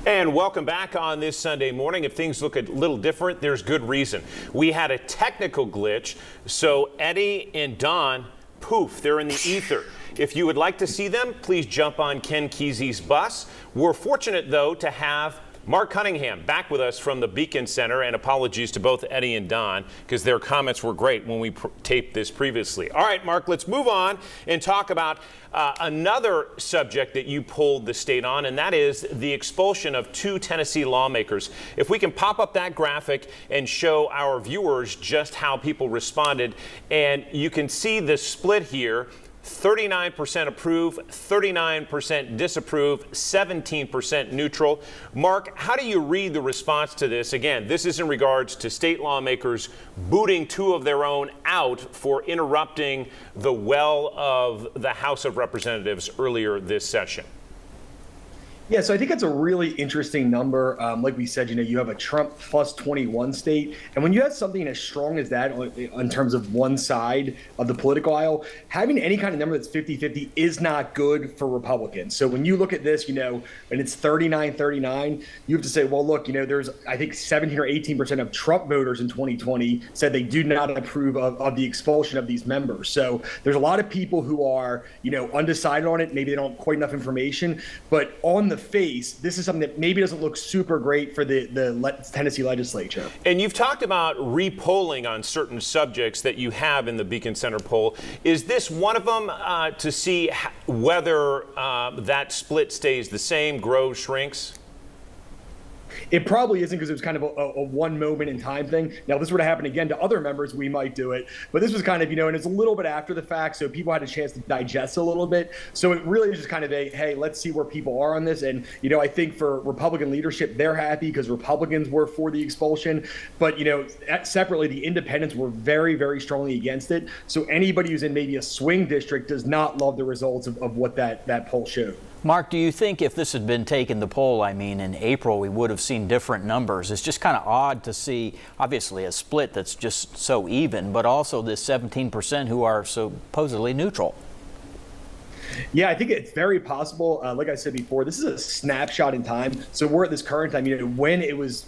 And welcome back on this Sunday morning. If things look a little different, there's good reason. We had a technical glitch, so Eddie and Don, poof, they're in the ether. If you would like to see them, please jump on Ken Kesey's bus. We're fortunate, though, to have Mark Cunningham back with us from the Beacon Center, and apologies to both Eddie and Don because their comments were great when we taped this previously. All right, Mark, let's move on and talk about another subject that you polled the state on, and that is the expulsion of 2 Tennessee lawmakers. If we can pop up that graphic and show our viewers just how people responded, and you can see the split here. 39% approve, 39% disapprove, 17% neutral. Mark, how do you read the response to this? Again, this is in regards to state lawmakers booting 2 of their own out for interrupting the well of the House of Representatives earlier this session. Yeah, so I think that's a really interesting number. Like we said, you have a Trump plus 21 state. And when you have something as strong as that in terms of one side of the political aisle, having any kind of number that's 50-50 is not good for Republicans. So when you look at this, and it's 39-39, you have to say, well, look, there's, I think 17 or 18% of Trump voters in 2020 said they do not approve of the expulsion of these members. So there's a lot of people who are, undecided on it. Maybe they don't have quite enough information. But on the face, this is something that maybe doesn't look super great for the Tennessee legislature. And you've talked about repolling on certain subjects that you have in the Beacon Center poll. Is this one of them to see whether that split stays the same, grows, shrinks? It probably isn't, because it was kind of a one moment in time thing. Now, if this were to happen again to other members, we might do it. But this was kind of, and it's a little bit after the fact, so people had a chance to digest a little bit. So it really is just kind of a, hey, let's see where people are on this. And, I think for Republican leadership, they're happy because Republicans were for the expulsion. But, separately, the independents were very, very strongly against it. So anybody who's in maybe a swing district does not love the results of what that poll showed. Mark, do you think if this had been taken, the poll, in April, we would have seen different numbers? It's just kind of odd to see, obviously, a split that's just so even, but also this 17% who are supposedly neutral. Yeah, I think it's very possible. Like I said before, this is a snapshot in time. So we're at this current time. When it was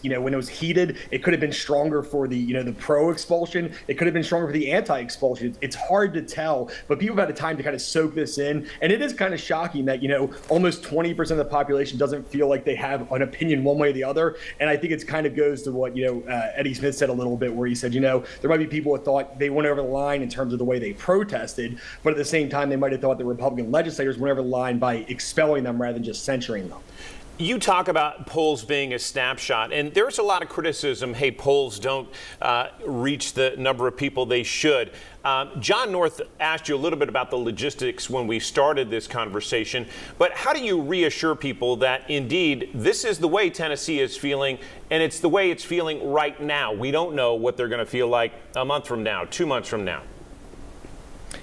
heated, it could have been stronger for the pro expulsion. It could have been stronger for the anti-expulsion. It's hard to tell, but people have had time to kind of soak this in, and it is kind of shocking that almost 20% of the population doesn't feel like they have an opinion one way or the other. And I think it's kind of goes to what Eddie Smith said a little bit, where he said there might be people who thought they went over the line in terms of the way they protested, but at the same time they might have thought the Republican legislators went over the line by expelling them rather than just censuring them. You talk about polls being a snapshot, and there's a lot of criticism, hey, polls don't reach the number of people they should. John North asked you a little bit about the logistics when we started this conversation, but how do you reassure people that indeed this is the way Tennessee is feeling, and it's the way it's feeling right now? We don't know what they're going to feel like a month from now, 2 months from now.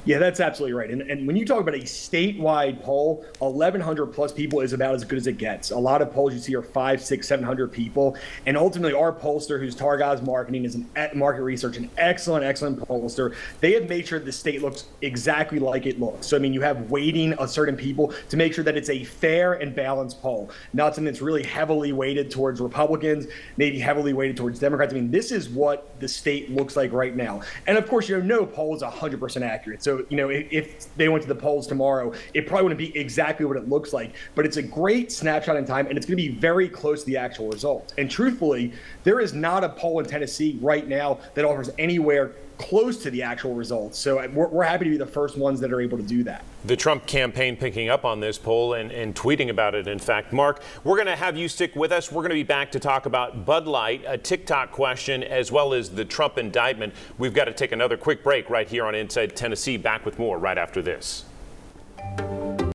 Yeah, that's absolutely right. And when you talk about a statewide poll, 1,100 plus people is about as good as it gets. A lot of polls you see are 500, 600, 700 people. And ultimately, our pollster, who's Targaz Marketing, is market research, an excellent pollster. They have made sure the state looks exactly like it looks. So, you have weighting of certain people to make sure that it's a fair and balanced poll, not something that's really heavily weighted towards Republicans, maybe heavily weighted towards Democrats. This is what the state looks like right now. And of course, no poll is 100% accurate. So, if they went to the polls tomorrow, it probably wouldn't be exactly what it looks like. But it's a great snapshot in time, and it's going to be very close to the actual results. And truthfully, there is not a poll in Tennessee right now that offers anywhere close to the actual results. So we're happy to be the first ones that are able to do that. The Trump campaign picking up on this poll and tweeting about it, in fact. Mark, we're going to have you stick with us. We're going to be back to talk about Bud Light, a TikTok question, as well as the Trump indictment. We've got to take another quick break right here on Inside Tennessee. Back with more right after this.